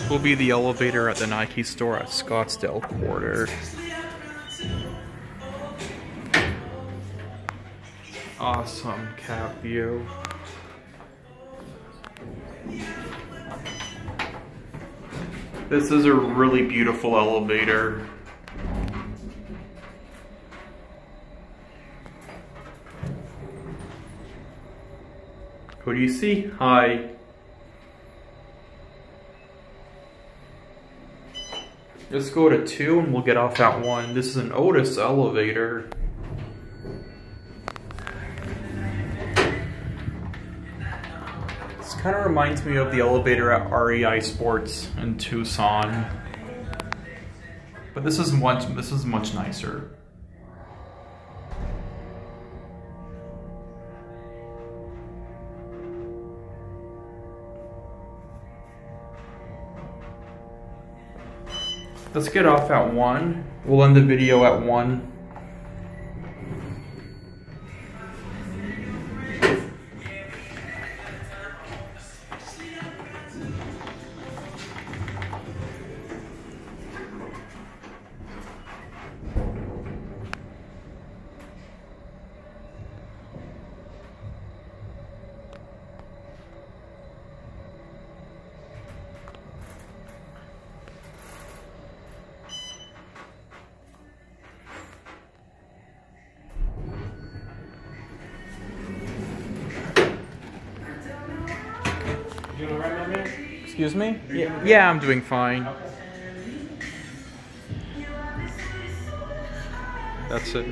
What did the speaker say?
Will be the elevator at the Nike store at Scottsdale Quarter. Awesome cap view. This is a really beautiful elevator. What do you see? Hi. Let's go to 2 and we'll get off at 1. This is an Otis elevator. This kind of reminds me of the elevator at REI Sports in Tucson. But this is much nicer. Let's get off at 1. We'll end the video at 1. Excuse me? Yeah, I'm doing fine. That's it.